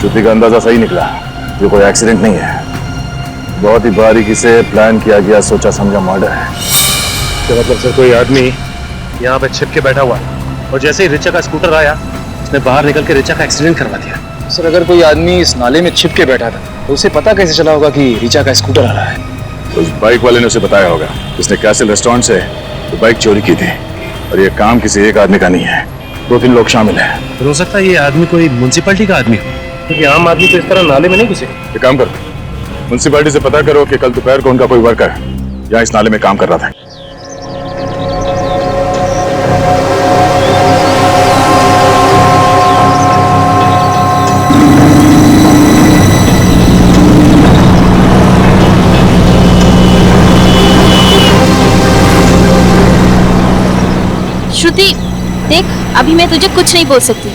श्रुति का अंदाजा सही निकला। ये कोई एक्सीडेंट नहीं है, बहुत ही बारीकी से प्लान किया गया, सोचा समझा मर्डर है। तो मतलब सर कोई आदमी यहाँ पे छिप के बैठा हुआ है और जैसे ही रिचा का स्कूटर आया उसने बाहर निकल के रिचा का एक्सीडेंट करवा दिया। सर अगर कोई आदमी इस नाले में छिप के बैठा था तो उसे पता कैसे चला होगा कि रिचा का स्कूटर आ रहा है? उस बाइक वाले ने उसे बताया होगा। उसने कैसल रेस्टोरेंट से तो बाइक चोरी की थी और ये काम किसी एक आदमी का नहीं है, 2-3 लोग शामिल हैं। हो सकता है ये आदमी कोई म्युनिसिपैलिटी का आदमी हो, क्योंकि आम आदमी तो इस तरह नाले में नहीं घुसे। एक काम करो, म्युनिसिपैलिटी से पता करो कि कल दोपहर को उनका कोई वर्कर यहाँ इस नाले में काम कर रहा था। श्रुति देख, अभी मैं तुझे कुछ नहीं बोल सकती।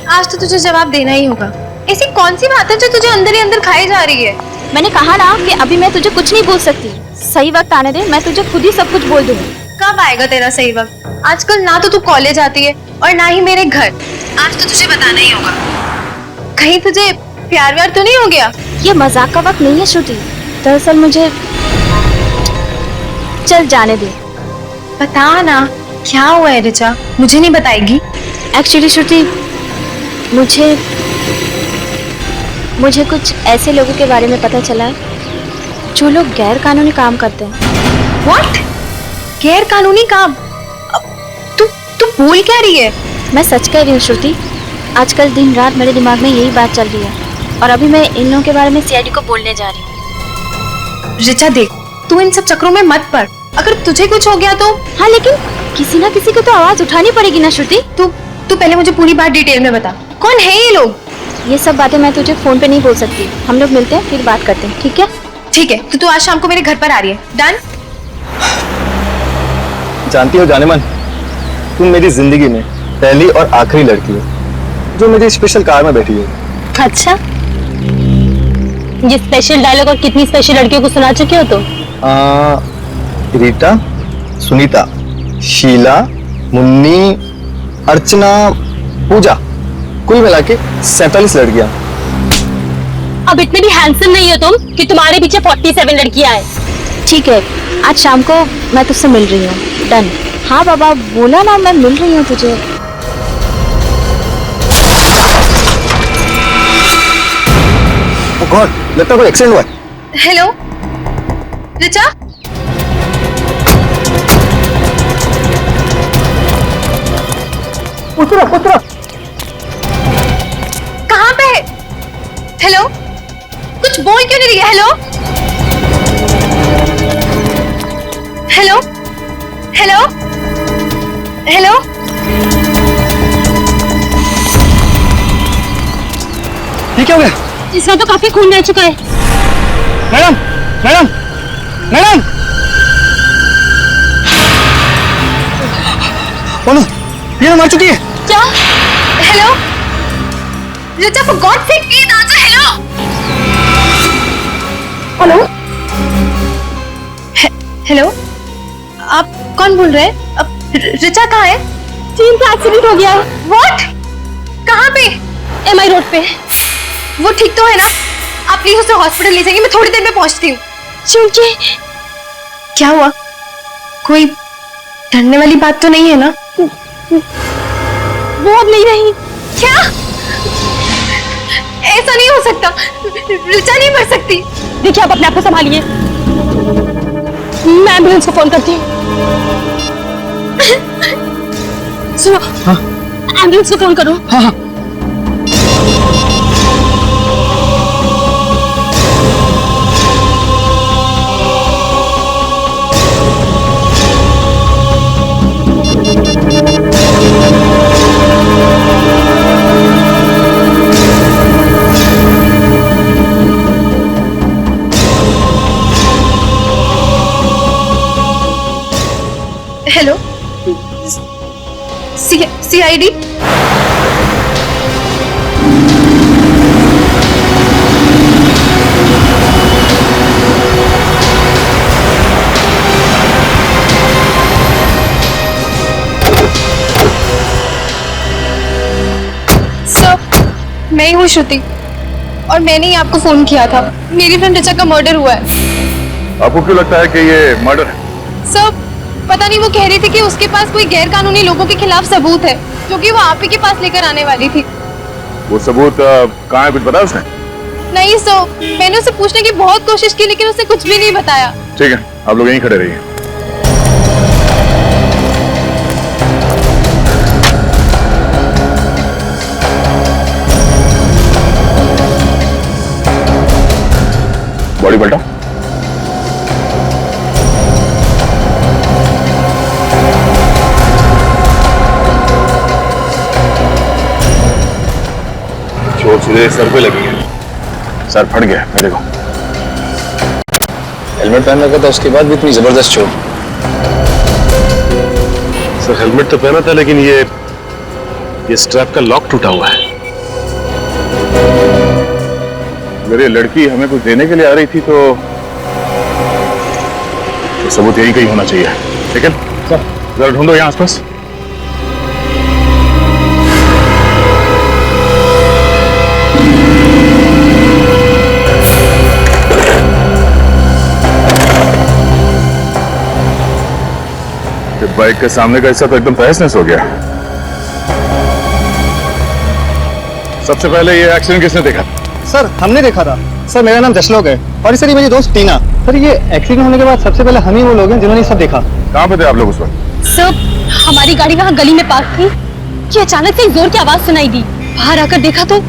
आज तो तुझे जवाब देना ही होगा। ऐसी कौन सी बात है जो तुझे अंदर ही अंदर खाई जा रही है? मैंने कहा ना कि अभी मैं तुझे कुछ नहीं बोल सकती। सही वक्त आने दे, मैं तुझे खुद ही सब कुछ बोल दूंगी। कब आएगा तेरा सही वक्त? आजकल ना तो तू कॉलेज आती है और ना ही मेरे घर। आज तो तुझे बताना ही होगा। कहीं तुझे प्यार व्यार तो नहीं हो गया? ये मजाक का वक्त नहीं है श्रुति, दरअसल मुझे चल जाने दे। बता ना क्या हुआ है रिचा, मुझे नहीं बताएगी? एक्चुअली श्रुति मुझे कुछ ऐसे लोगों के बारे में पता चला है जो लोग गैर कानूनी काम करते हैं। व्हाट? गैर कानूनी काम? तू बोल क्या रही है? मैं सच कह रही हूँ श्रुति, आजकल दिन रात मेरे दिमाग में यही बात चल रही है और अभी मैं इन लोगों के बारे में सीआईडी को बोलने जा रही हूँ। रिचा देख, तू इन सब चक्रों में मत पड़। अगर तुझे कुछ हो गया तो? हाँ लेकिन किसी ना किसी को तो आवाज उठानी पड़ेगी ना श्रुति। तू पहले मुझे पूरी बात डिटेल में बता। कौन है ये लोग? ये सब बातें मैं तुझे फोन पे नहीं बोल सकती। हम लोग मिलते हैं फिर बात करते हैं, ठीक है? ठीक है, तो तू आज शाम को मेरे घर पर आ रही है। डन? जानती हो जानेमन, तुम मेरी जिंदगी में पहली और आखिरी लड़की हो जो मेरी स्पेशल कार में बैठी है। अच्छा, ये स्पेशल डायलॉग और कितनी स्पेशल लड़कियों को सुना चुके हो तुम? रीटा, सुनीता, शीला, मुन्नी, अर्चना, पूजा, कुल मिला के 47 लड़कियां। अब इतने भी हैंडसम नहीं हो तुम कि तुम्हारे पीछे 47 लड़कियां हैं। ठीक है, आज शाम को मैं तुझसे मिल रही हूँ। डन? हाँ बाबा, बोला ना मैं मिल रही हूँ तुझे। ओह गॉड, लगता है कोई एक्सीडेंट हुआ है। हेलो रिचा? उतरो। कहाँ पे है? हेलो, कुछ बोल क्यों नहीं रही है? Hello hello hello hello. ये क्या हो गया? इसका तो काफी खून रह चुका है। मैडम मैडम मैडम, बोलो, ये मर चुकी है। क्या? Hello Richa, for God sake please answer. Hello hello, आप कौन बोल रहे हैं? अब रिचा कहाँ है? चीन का एक्सीडेंट हो गया है। व्हाट? कहाँ पे? एमआई रोड पे। वो ठीक तो है ना? आप प्लीज उसे हॉस्पिटल ले जाएंगे, मैं थोड़ी देर में पहुंचती हूँ। चूंकि क्या हुआ? कोई डरने वाली बात तो नहीं है ना? वो अब नहीं रही। क्या? ऐसा नहीं हो सकता, रिचा नहीं मर सकती। देखिए, आप अपने आप को संभालिए, मैं एम्बुलेंस को फोन करती हूँ। सुनो, एम्बुलेंस को फोन करो। हाँ। Hello, CID? मैं ही हूँ श्रुति। और मैंने ही आपको फोन किया था। मेरी फ्रेंड ऋचा का मर्डर हुआ है। आपको क्यों लगता है कि ये मर्डर है? सर पता नहीं, वो कह रही थी कि उसके पास कोई गैर कानूनी लोगों के खिलाफ सबूत है जो कि वो आप ही के पास लेकर आने वाली थी। वो सबूत कहाँ है, कुछ बताया उसने? नहीं सर, मैंने उसे पूछने की बहुत कोशिश की लेकिन उसने कुछ भी नहीं बताया। ठीक है, आप लोग यहीं खड़े रहिए। बॉडी पलटा। चोट सीधे सर पे लगी है, सर फट गया। मेरे को हेलमेट पहन रखा था, उसके बाद भी इतनी जबरदस्त चोट। सर हेलमेट तो पहना था लेकिन ये स्ट्रैप का लॉक टूटा हुआ है। अगर ये लड़की हमें कुछ देने के लिए आ रही थी तो सबूत यही कहीं होना चाहिए। लेकिन सर जरा ढूंढो यहाँ आसपास। बाइक के सामने का हिस्सा तो एकदम तहस-नहस हो गया। सबसे पहले ये एक्सीडेंट किसने देखा? सर हमने देखा था। सर मेरा नाम जशलोक है और सर ये मेरी दोस्त टीना। सर ये एक्सीडेंट होने के बाद सबसे पहले हम ही वो लोग हैं जिन्होंने सब देखा। कहाँ पे थे आप लोग उस वक्त? सर हमारी गाड़ी वहाँ गली में पार्क थी कि अचानक से एक जोर की आवाज सुनाई दी। बाहर आकर देखा तो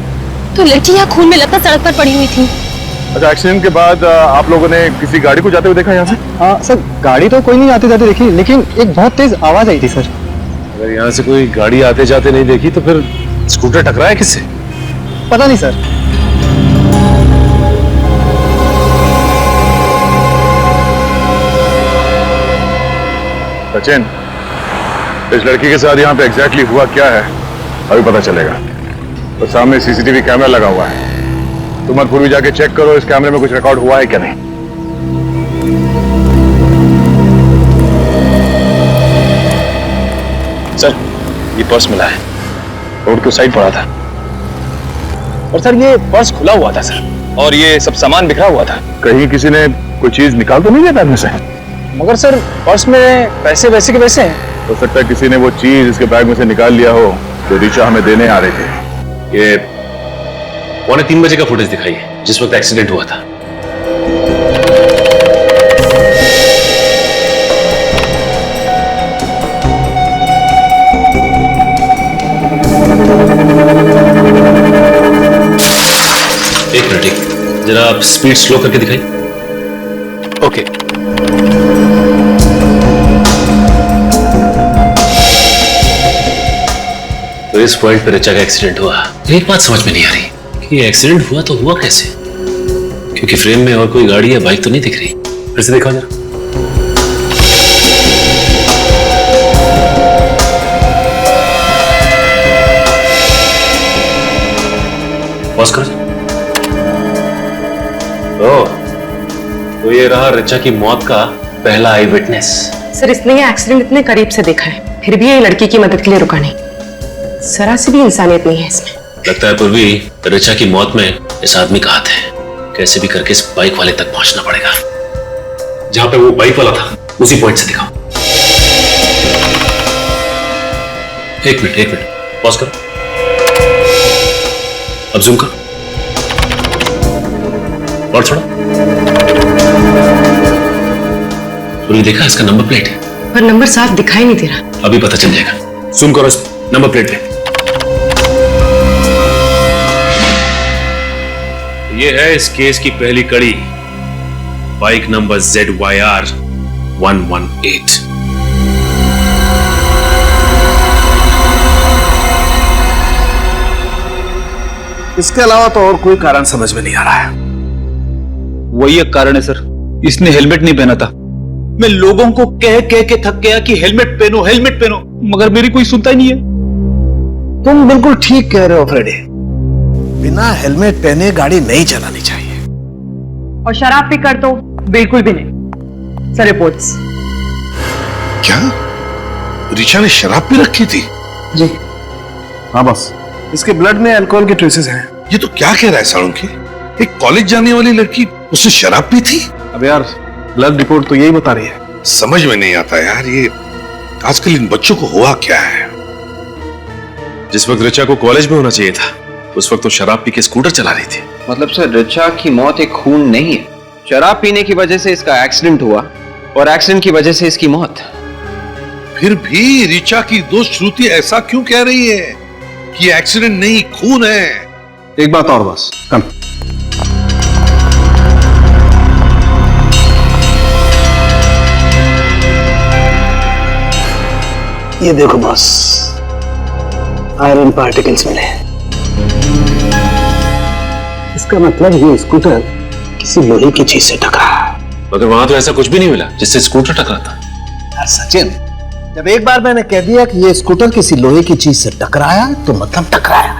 लड़की यहाँ खून में लथपथ सड़क पर पड़ी हुई थी। अच्छा, एक्सीडेंट के बाद आप लोगों ने किसी गाड़ी को जाते हुए देखा यहाँ से? हाँ सर, गाड़ी तो कोई नहीं आते जाते देखी, लेकिन एक बहुत तेज आवाज आई थी सर। अगर यहाँ से कोई गाड़ी आते जाते नहीं देखी तो फिर स्कूटर टकराया किससे? पता नहीं सर। सचिन, इस लड़की के साथ यहाँ पे एग्जैक्टली हुआ क्या है अभी पता चलेगा। तो सामने सीसीटीवी कैमरा लगा हुआ है, तुम मत पूर्वी जाके चेक करो इस कैमरे में कुछ रिकॉर्ड हुआ है क्या नहीं। सर ये पर्स मिला है, रोड के उस साइड पड़ा था। और सर ये पर्स खुला हुआ था सर, और ये सब सामान बिखरा हुआ था। कहीं किसी ने कोई चीज निकाल तो नहीं दिया बैग में से? मगर सर पर्स में पैसे वैसे के वैसे हैं। हो सकता है किसी ने वो चीज इसके बैग में से निकाल लिया हो जो ऋचा हमें देने आ रहे थे। ये 2:45 बजे का फुटेज दिखाइए जिस वक्त एक्सीडेंट हुआ था। एक मिनट, जरा आप स्पीड स्लो करके दिखाइए। ओके। तो इस पॉइंट पे ऋचा का एक्सीडेंट हुआ। एक बात समझ में नहीं आ रही कि एक्सीडेंट हुआ तो हुआ कैसे, क्योंकि फ्रेम में और कोई गाड़ी या बाइक तो नहीं दिख रही। फिर से देखा जरा। पॉज करो। तो ये रहा ऋचा की मौत का पहला आई विटनेस। सर इसने ये एक्सीडेंट इतने करीब से देखा है, फिर भी ये लड़की की मदद के लिए रुका नहीं। जरा सी भी इंसानियत नहीं है इसमें। लगता है पूर्वी ऋचा की मौत में इस आदमी का हाथ है। कैसे भी करके इस बाइक वाले तक पहुंचना पड़ेगा। जहां पे वो बाइक वाला था उसी पॉइंट से दिखाओ। एक मिनट, पॉज करो। अब जूम करो और थोड़ा। तूने देखा इसका नंबर प्लेट है, पर नंबर साफ दिखाई नहीं दे रहा। अभी पता चल जाएगा। जूम करो इस नंबर प्लेट पे। ये है इस केस की पहली कड़ी, बाइक नंबर ZYR 118। इसके अलावा तो और कोई कारण समझ में नहीं आ रहा है। वही एक कारण है सर, इसने हेलमेट नहीं पहना था। मैं लोगों को कह कह के थक गया कि हेलमेट पहनो, हेलमेट पहनो, मगर मेरी कोई सुनता ही नहीं है। तुम बिल्कुल ठीक कह रहे हो फ्रेडी, बिना हेलमेट पहने गाड़ी नहीं चलानी चाहिए। और शराब पीकर तो बिल्कुल भी नहीं। Sir reports. क्या ऋचा ने शराब पी रखी थी? जी हाँ बस, इसके ब्लड में अल्कोहल के ट्रेसेस हैं। ये तो क्या कह रहा है साळुंकी? एक कॉलेज जाने वाली लड़की उसने शराब पी थी? अब यार ब्लड रिपोर्ट तो यही बता रही है। समझ में नहीं आता यार, ये आजकल इन बच्चों को हुआ क्या है? जिस वक्त ऋचा को कॉलेज में होना चाहिए था उस वक्त तो शराब पी के स्कूटर चला रही थी। मतलब सर ऋचा की मौत एक खून नहीं है, शराब पीने की वजह से इसका एक्सीडेंट हुआ और एक्सीडेंट की वजह से इसकी मौत। फिर भी ऋचा की दोस्त श्रुति ऐसा क्यों कह रही है कि एक्सीडेंट नहीं खून है? एक बात और बस, कम। ये देखो बॉस, आयरन पार्टिकल्स मिले। इसका मतलब ये स्कूटर किसी लोहे की चीज से टकरा। मगर वहां तो ऐसा कुछ भी नहीं मिला जिससे स्कूटर टकरा था। यार सचिन, जब एक बार मैंने कह दिया कि ये स्कूटर किसी लोहे की चीज से टकराया तो मतलब टकराया।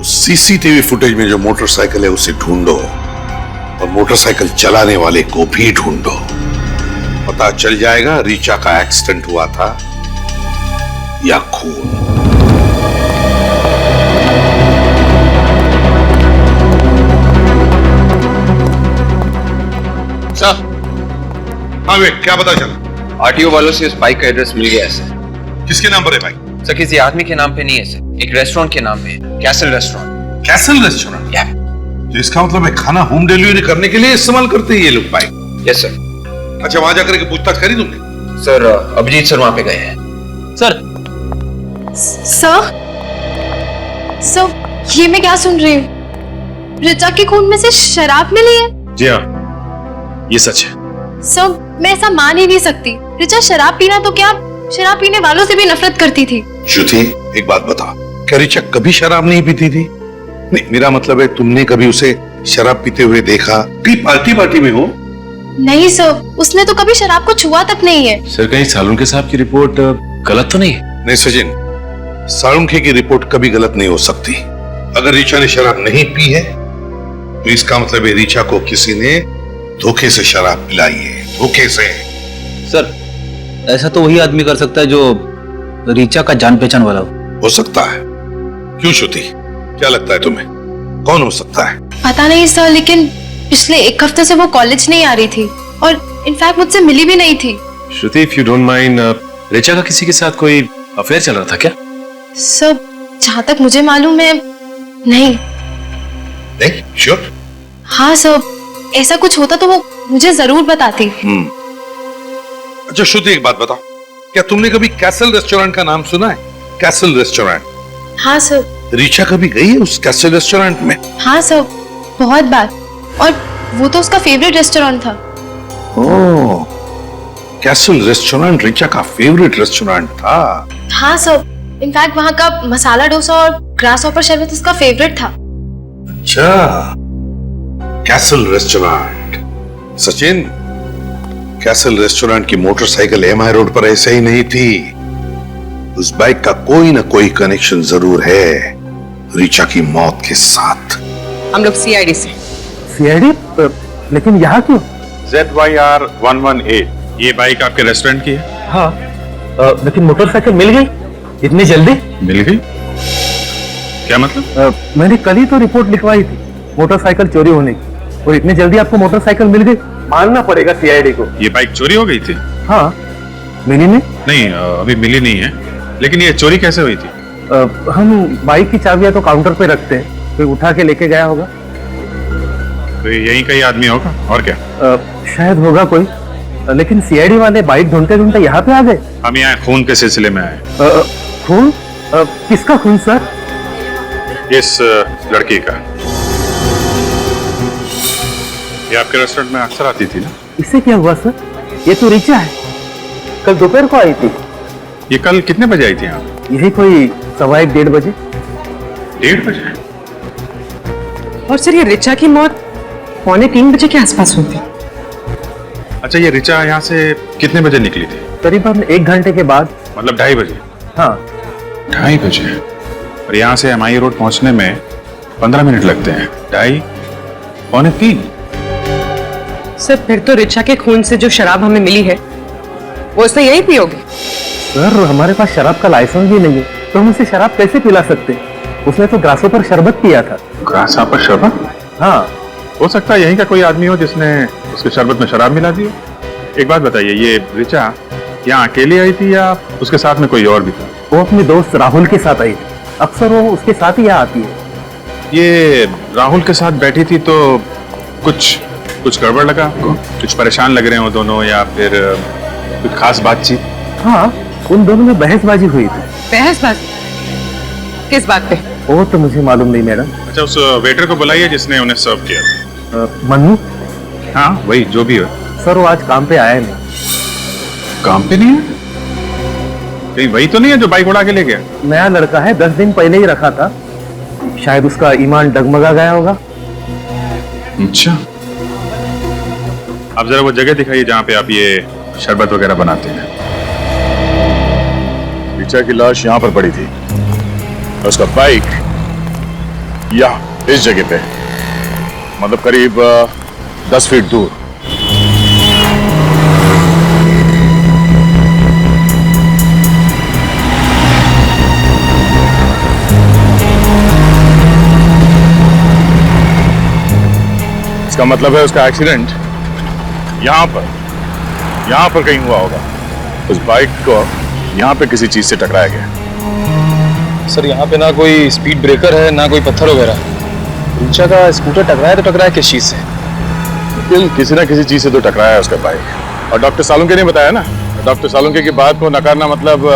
सीसीटीवी फुटेज में जो मोटरसाइकिल है उसे ढूंढो और मोटरसाइकिल चलाने वाले को भी ढूंढो। पता चल जाएगा ऋचा का एक्सीडेंट हुआ था या खून। सर, हाँ वे, क्या पता चला? आरटीओ वालों से उस बाइक का एड्रेस मिल गया है सर। किसके नाम पर है बाइक? सर किसी आदमी के नाम पे नहीं है सर, एक रेस्टोरेंट के नाम पे है, कैसल रेस्टोरेंट। Castle restaurant? तो इसका मतलब है खाना होम डिलीवरी करने के लिए इस्तेमाल करते हैं ये लोग बाइक? Yes sir. अच्छा, वहां जाकर के पूछताछ करी तुमने? सर अभिजीत सर वहां पे गए हैं। सर सर, सर ये मैं क्या सुन रही हूँ? ऋचा के खून में से शराब मिली है? जी हाँ, ये सच है। सर मैं ऐसा मान ही नहीं सकती। ऋचा शराब पीना तो क्या, शराब पीने वालों से भी नफरत करती थी। श्रुति, एक बात बता, क्या ऋचा कभी शराब नहीं पीती थी? नहीं, मेरा मतलब है तुमने कभी उसे शराब पीते हुए देखा? कहीं पार्टी में हो? नहीं सर, उसने तो कभी शराब को छुआ तक नहीं है। सर कहीं सालुंखे साहब की रिपोर्ट गलत तो नहीं है? नहीं सचिन, सालुंखे की रिपोर्ट कभी गलत नहीं हो सकती। अगर ऋचा ने शराब नहीं पी है तो इसका मतलब है ऋचा को किसी ने धोखे से शराब पिलाई है, धोखे से। सर ऐसा तो वही आदमी कर सकता है जो ऋचा का जान पहचान वाला हो सकता है। क्यों श्रुति, क्या लगता है तुम्हें, कौन हो सकता है? पता नहीं सर, लेकिन पिछले एक हफ्ते से वो कॉलेज नहीं आ रही थी और इनफैक्ट मुझसे मिली भी नहीं थी। Shruti, if you don't mind, Richa का किसी के साथ कोई अफेयर चल रहा था क्या? सर जहां तक मुझे मालूम है नहीं। नहीं श्योर? हाँ सर, ऐसा कुछ होता तो वो मुझे जरूर बताती। अच्छा श्रुति, एक बात बताओ, क्या तुमने कभी कैसल रेस्टोरेंट का नाम सुना है? Castle restaurant? हाँ सर। ऋचा कभी गई है उस कैसल रेस्टोरेंट में? हाँ सर, बहुत बार, और वो तो उसका फेवरेट रेस्टोरेंट था। ओह, कैसल रेस्टोरेंट ऋचा का फेवरेट रेस्टोरेंट था? हाँ सर, इनफैक्ट वहाँ का मसाला डोसा और ग्रास हॉपर शरबत उसका फेवरेट था। अच्छा, castle restaurant. Sachin, castle restaurant की मोटरसाइकिल एमआई रोड पर ऐसे ही नहीं थी। उस बाइक का कोई ना कोई कनेक्शन जरूर है ऋचा की मौत के साथ। हम लोग सीआईडी से। सीआईडी? लेकिन यहाँ क्यों? ZYR 118, ये बाइक आपके रेस्टोरेंट की है? हाँ, लेकिन मोटरसाइकिल मिल गई इतनी जल्दी? मिल गई? क्या मतलब? मैंने कल ही तो रिपोर्ट लिखवाई थी मोटरसाइकिल चोरी होने की, और इतनी जल्दी आपको मोटरसाइकिल मिल गई? मानना पड़ेगा सीआईडी को। ये बाइक चोरी हो गई थी? हाँ, मिली नहीं? नहीं, अभी मिली नहीं है, लेकिन ये चोरी कैसे हुई थी? हम बाइक की चाबियां तो काउंटर पे रखते हैं, कोई उठा के लेके गया होगा। तो यही कहीं आदमी होगा, और क्या? शायद होगा कोई, लेकिन सीआईडी वाले बाइक ढूंढते ढूंढते यहाँ पे आ गए। हम यहाँ खून के सिलसिले में आए। खून? किसका खून सर? इस लड़की का। ये आपके रेस्टोरेंट में अक्सर आती थी ना? इससे क्या हुआ सर? ये तो ऋचा है, कल दोपहर को आई थी। ये कल कितने बजे आई थी यहाँ? यही कोई 1:15-1:30 बजे। 1:30 बजे? और सर ये ऋचा की मौत 2:45 बजे के आसपास हुई थी। अच्छा, ये ऋचा यहाँ से कितने बजे निकली थी? करीबन 1 घंटे के बाद। मतलब 2:30 बजे? हाँ, 2:30 बजे। और यहाँ से एमआई रोड पहुंचने में 15 मिनट लगते हैं। 2:30, 2:45। सर फिर तो ऋचा के खून से जो शराब हमें मिली है वो उसने यही पी होगी। सर हमारे पास शराब का लाइसेंस भी नहीं है, तो हम उसे शराब कैसे पिला सकते? उसने तो ग्रासों पर शरबत पिया था। ग्रासहॉपर शरबत? हाँ। हो सकता है यहीं का कोई आदमी हो जिसने उसके शरबत में शराब मिला दी हो। एक बात बताइए, ये रिचा यहाँ अकेली आई थी या उसके साथ में कोई और भी था? वो अपने दोस्त राहुल के साथ आई थी, अक्सर वो उसके साथ ही यहाँ आती है। ये राहुल के साथ बैठी थी तो कुछ गड़बड़ लगा आपको? कुछ परेशान लग रहे हो दोनों या फिर कुछ खास बातचीत? हाँ, उन दोनों में बहसबाजी हुई थी। बहसबाजी किस बात पे? वो तो मुझे मालूम नहीं मैडम। अच्छा, उस वेटर को बुलाइए जिसने उन्हें सर्व किया था। मन्नू? हाँ वही, जो भी हो। सर वो आज काम पे आया नहीं। काम पे नहीं है? कहीं वही तो नहीं है जो बाइक उड़ा के ले गया? नया लड़का है, 10 दिन पहले ही रखा था, शायद उसका ईमान डगमगा गया होगा। अच्छा, आप जरा वो जगह दिखाइए जहाँ पे आप ये शरबत वगैरह बनाते हैं। रिचा की लाश यहाँ पर पड़ी थी और उसका बाइक यहाँ इस जगह पे, मतलब करीब 10 फीट दूर। इसका मतलब है उसका एक्सीडेंट यहाँ पर कहीं हुआ होगा। उस बाइक को यहाँ पे किसी चीज से टकराया गया। सर यहाँ पे ना कोई स्पीड ब्रेकर है ना कोई पत्थर वगैरह। रिचा का स्कूटर टकराया तो टकराया किस चीज से? किसी ना किसी चीज से तो टकराया है उसका बाइक। और डॉक्टर सालुंके ने बताया ना, डॉक्टर सालुंके की बात को नकारना मतलब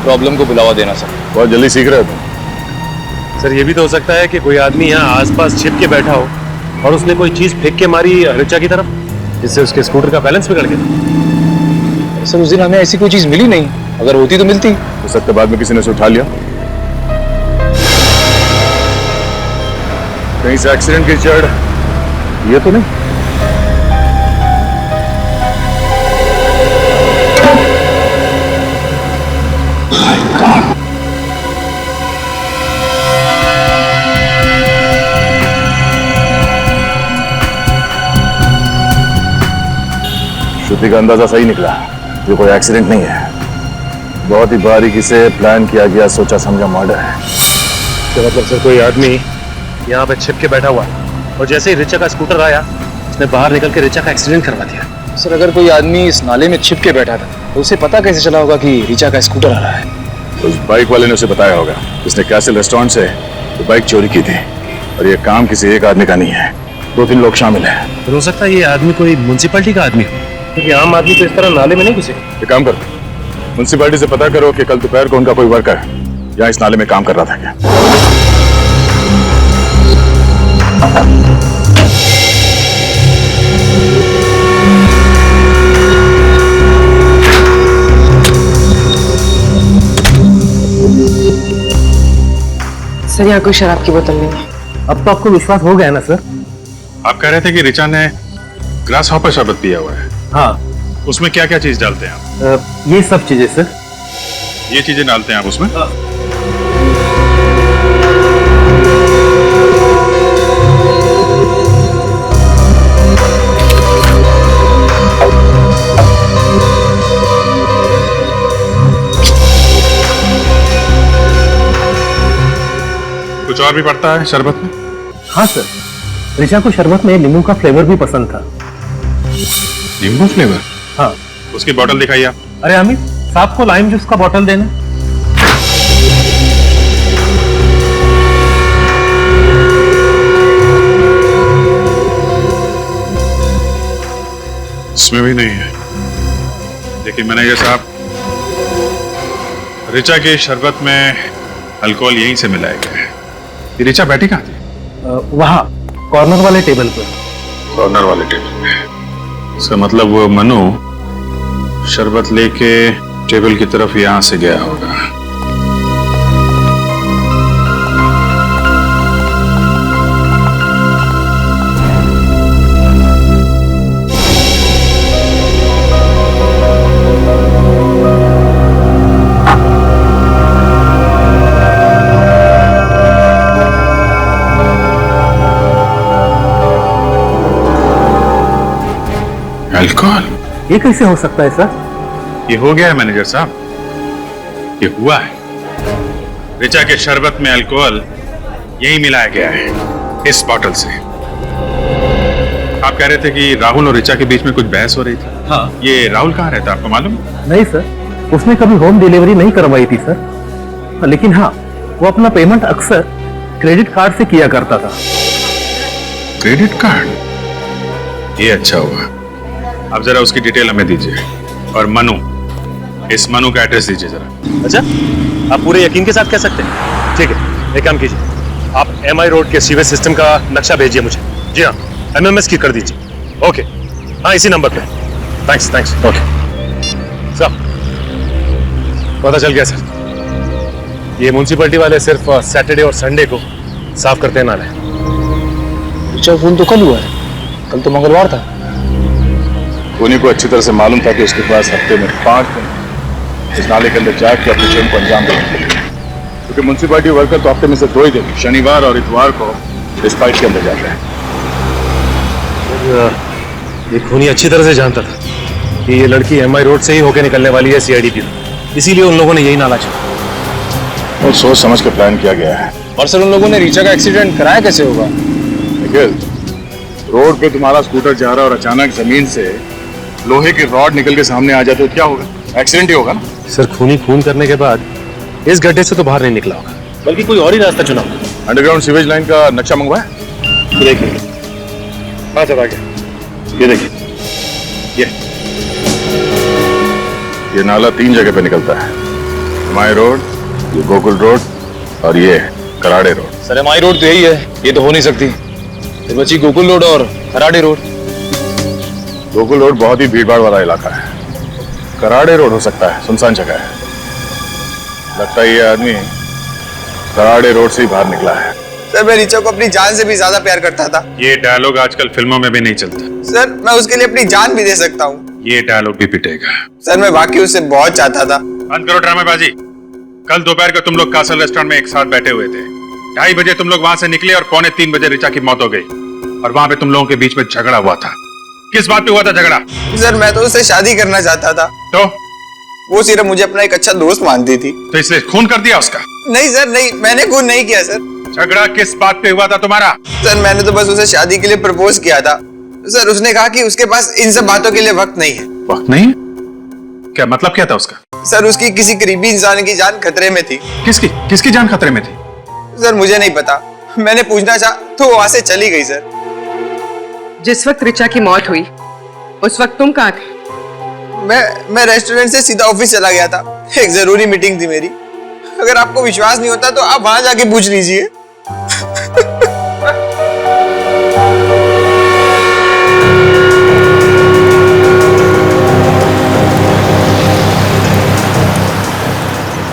प्रॉब्लम को बुलावा देना सर। बहुत जल्दी सीख रहे हो तुम। सर ये भी तो हो सकता है कि कोई आदमी यहाँ आसपास छिप के बैठा हो और उसने कोई चीज फेंक के मारी रिचा की तरफ, जिससे उसके स्कूटर का बैलेंस बिगड़ गया। सर उस दिन हमें ऐसी कोई चीज मिली नहीं, अगर होती तो मिलती। हो सकता है बाद में किसी ने उसे उठा लिया। कहीं से एक्सीडेंट की जड़ ये तो नहीं? श्रुति का अंदाजा सही निकला, जो कोई एक्सीडेंट नहीं है, बहुत ही बारीकी से प्लान किया गया, सोचा समझा मर्डर है। तो मतलब सर कोई आदमी यहाँ पे छिप के बैठा हुआ और जैसे ही रिचा का स्कूटर आया उसने बाहर निकल के रिचा का एक्सीडेंट करवा दिया। सर अगर कोई आदमी इस नाले में छिप के बैठा था तो उसे पता कैसे चला होगा कि रिचा का स्कूटर आ रहा है? उस बाइक वाले ने उसे बताया होगा, उसने कैसल रेस्टोरेंट से तो बाइक चोरी की थी। और ये काम किसी एक आदमी का नहीं है, 2-3 लोग शामिल हैं। हो सकता है ये आदमी कोई म्युनिसिपैलिटी का आदमी हो, क्योंकि आम आदमी तो इस तरह नाले में नहीं घुसे। एक काम करो, म्युनिसिपैलिटी से पता करो कि कल दोपहर को उनका कोई वर्कर यहाँ इस नाले में काम कर रहा था क्या। सर यहाँ कोई शराब की बोतल नहीं है। अब तो आपको विश्वास हो गया ना सर? आप कह रहे थे कि रिचा ने ग्रास हॉपर शरबत पिया हुआ है। हाँ। उसमें क्या क्या चीज डालते हैं आप? ये सब चीजें सर। ये चीजें डालते हैं आप उसमें? कुछ और भी पड़ता है शरबत में? हाँ सर, रिचा को शरबत में नींबू का फ्लेवर भी पसंद था। नींबू फ्लेवर? हाँ। उसकी बोतल दिखाइए आप। अरे अमित, साहब को लाइम जूस का बोतल देना। इसमें भी नहीं है। लेकिन मैनेजर साहब, रिचा के शरबत में अल्कोहल यहीं से मिलाया गया है। ये रिचा बैठी कहाँ थी? वहाँ कॉर्नर वाले टेबल पर। कॉर्नर वाले टेबल पे? इसका मतलब वो मनु शरबत लेके टेबल की तरफ यहां से गया होगा। अल्कोहल? ये कैसे हो सकता है सर? ये हो गया है मैनेजर साहब, ये हुआ है। ऋचा के शरबत में अल्कोहल यही मिलाया गया है, इस बॉटल से। आप कह रहे थे कि राहुल और ऋचा के बीच में कुछ बहस हो रही थी। हाँ। ये राहुल कहाँ रहता है, आपको मालूम है? नहीं सर, उसने कभी होम डिलीवरी नहीं करवाई थी सर, लेकिन हाँ वो अपना पेमेंट अक्सर क्रेडिट कार्ड से किया करता था। Credit card? ये अच्छा हुआ। अब जरा उसकी डिटेल हमें दीजिए। और मनु, इस मनु का एड्रेस दीजिए जरा। अच्छा, आप पूरे यकीन के साथ कह सकते हैं? ठीक है, एक काम कीजिए, आप एमआई रोड के सीवेज सिस्टम का नक्शा भेजिए मुझे। जी हाँ, एमएमएस की कर दीजिए। ओके, हाँ इसी नंबर पे। Thanks thanks. ओके सर, पता चल गया सर, ये म्युनिसिपैलिटी वाले सिर्फ सैटरडे और संडे को साफ करते हैं नाले। अच्छा, फोन तो कल हुआ है, कल तो मंगलवार था। धोनी को अच्छी तरह से मालूम था कि उसके पास हफ्ते में 5 दिन इस नाले के अंदर जाके अपने चैन को अंजाम देने के लिए, क्योंकि म्युनिसिपैलिटी वर्कर तो हफ्ते में से 2 ही दिन, शनिवार और इतवार को इस फाइट के अंदर जाते हैं। ये खूनी अच्छी तरह से जानता था कि ये लड़की एमआई रोड से ही होकर निकलने वाली है सीआईडी, इसीलिए उन लोगों ने यही नाला चुना और सोच समझ के प्लान किया गया है। और सर, उन लोगों ने ऋचा का एक्सीडेंट कराया कैसे होगा? निखिल, रोड पे तुम्हारा स्कूटर जा रहा और अचानक जमीन से लोहे की रॉड निकल के सामने आ जाए तो क्या होगा? एक्सीडेंट ही होगा ना। सर, खूनी खून करने के बाद इस गड्ढे से तो बाहर नहीं निकला होगा, बल्कि कोई और ही रास्ता चुना होगा। अंडरग्राउंड सीवेज लाइन का नक्शा मंगवाया? देखिए, हाँ सर, आ गया। ये देखिए, ये नाला 3 जगह पे निकलता है, एमआई रोड, ये गोकुल रोड और ये Karade road. Sir, MI road तो यही है, ये तो हो नहीं सकती। फिर बची गोकुल रोड और खराड़े रोड। गोकुल रोड बहुत ही भीड़भाड़ वाला इलाका है, कराड़े रोड हो सकता है, सुनसान जगह है। लगता है ये आदमी कराड़े रोड से ही बाहर निकला है। सर, मैं ऋचा को अपनी जान से भी ज्यादा प्यार करता था। ये डायलॉग आजकल फिल्मों में भी नहीं चलता। सर, मैं उसके लिए अपनी जान भी दे सकता हूँ। ये डायलॉग भी पिटेगा। सर, मैं वाकई उससे बहुत चाहता था। बंद करो ड्रामेबाजी। कल दोपहर को तुम लोग कासल रेस्टोरेंट में एक साथ बैठे हुए थे। 2:30 बजे तुम लोग वहां से निकले और 2:45 बजे ऋचा की मौत हो गई, और वहां पे तुम लोगों के बीच में झगड़ा हुआ था। किस बात पे हुआ था झगड़ा? सर, मैं तो उससे शादी करना चाहता था, तो वो सिर्फ मुझे अपना एक अच्छा दोस्त मानती थी। तो इसलिए खून कर दिया उसका? नहीं सर, नहीं, मैंने खून नहीं किया सर। झगड़ा किस बात पे हुआ था तुम्हारा? सर, मैंने तो बस उसे शादी के लिए प्रपोज किया था। सर, उसने कहा कि उसके पास इन सब बातों के लिए वक्त नहीं है। वक्त नहीं है? क्या मतलब क्या था उसका? सर, उसकी किसी करीबी इंसान की जान खतरे में थी। किसकी किसकी जान खतरे में थी? सर, मुझे नहीं पता, मैंने पूछना चाहा तो वो वहां से चली गई। सर, जिस वक्त ऋचा की मौत हुई उस वक्त तुम कहाँ थे? मैं रेस्टोरेंट से सीधा ऑफिस चला गया था, एक जरूरी मीटिंग थी मेरी। अगर आपको विश्वास नहीं होता तो आप वहां जाके पूछ लीजिए।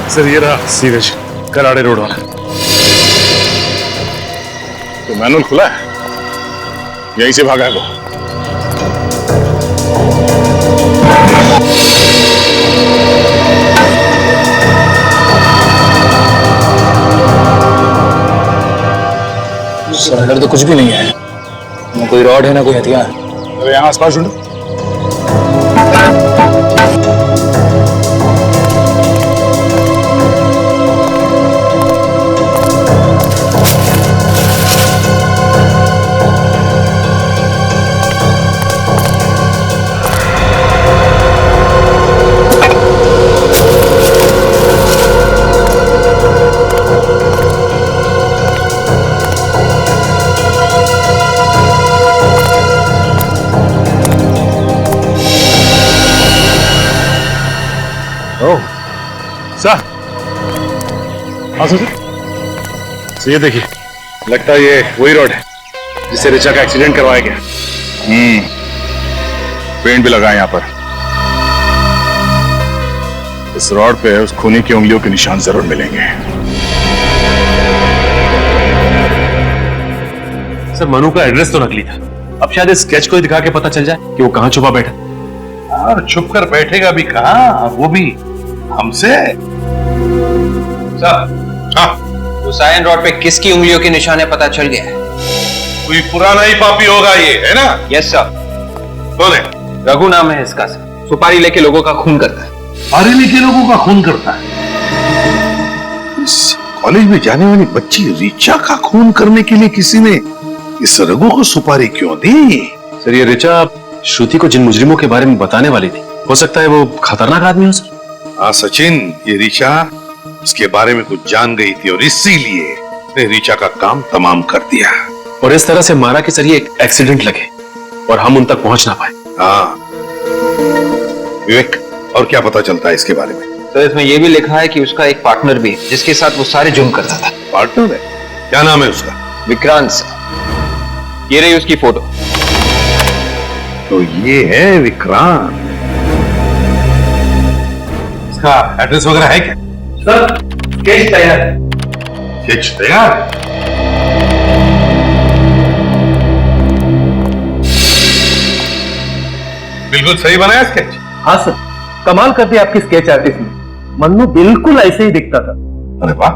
सर, ये रहा सीवेज, कराड़े रोड वाला। तो मैनुअल खुला है, यहीं से भागा है वो। सर, अंदर तो कुछ भी नहीं है, ना कोई रॉड है ना कोई हथियार। तो यहाँ आसपास ढूंढो। सर, तो ये देखिए, लगता है ये वही रोड है जिससे ऋचा का एक्सीडेंट करवाया गया। पेंट भी लगा है यहाँ पर। इस रॉड पे उस खूनी की उंगलियों के निशान जरूर मिलेंगे। सर, मनु का एड्रेस तो नकली था, अब शायद इस स्केच को ही दिखा के पता चल जाए कि वो कहाँ छुपा बैठा। और छुप कर बैठेगा भी कहाँ, वो भी हमसे। सर, हाँ, तो साइन रोड पे किसकी उंगलियों के निशान है पता चल गया है। कोई पुराना ही पापी होगा ये, है ना? Yes sir. कौन है? रघु नाम है इसका सर, सुपारी लेके लोगों का खून करता है। अरे लेके लोगों का खून करता है? इस कॉलेज में जाने वाली बच्ची रिचा का खून करने के लिए किसी ने इस रघु को सुपारी क्यों दी? सर ये रिचा श्रुति को जिन मुजरिमों के बारे में बताने वाली थी, हो सकता है वो खतरनाक आदमी हो सर। हाँ सचिन, ये रिचा उसके बारे में कुछ जान गई थी और इसीलिए उसने रिचा का काम तमाम कर दिया। और इस तरह से मारा कि सर ये एक एक्सीडेंट लगे और हम उन तक पहुंच ना पाए। हाँ विवेक, और क्या पता चलता है इसके बारे में? तो इसमें यह भी लिखा है कि उसका एक पार्टनर भी है जिसके साथ वो सारे जुर्म करता था। पार्टनर है? क्या नाम है उसका? विक्रांत सर, ये रही उसकी फोटो। तो ये है विक्रांत। इसका एड्रेस वगैरह है क्या? सर स्केच तैयार है। स्केच तैयार? बिल्कुल सही बनाया स्केच। हाँ सर, कमाल कर दिया आपकी स्केच आर्टिस्ट ने। मन्नू बिल्कुल ऐसे ही दिखता था। अरे वाह,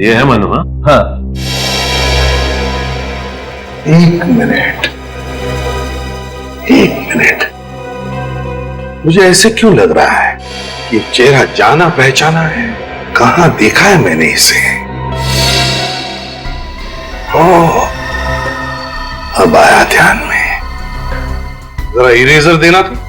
ये है मनु? हाँ हाँ। एक मिनट, मुझे ऐसे क्यों लग रहा है ये चेहरा जाना पहचाना है? कहां देखा है मैंने इसे? ओह, अब आया ध्यान में। जरा इरेजर देना तो।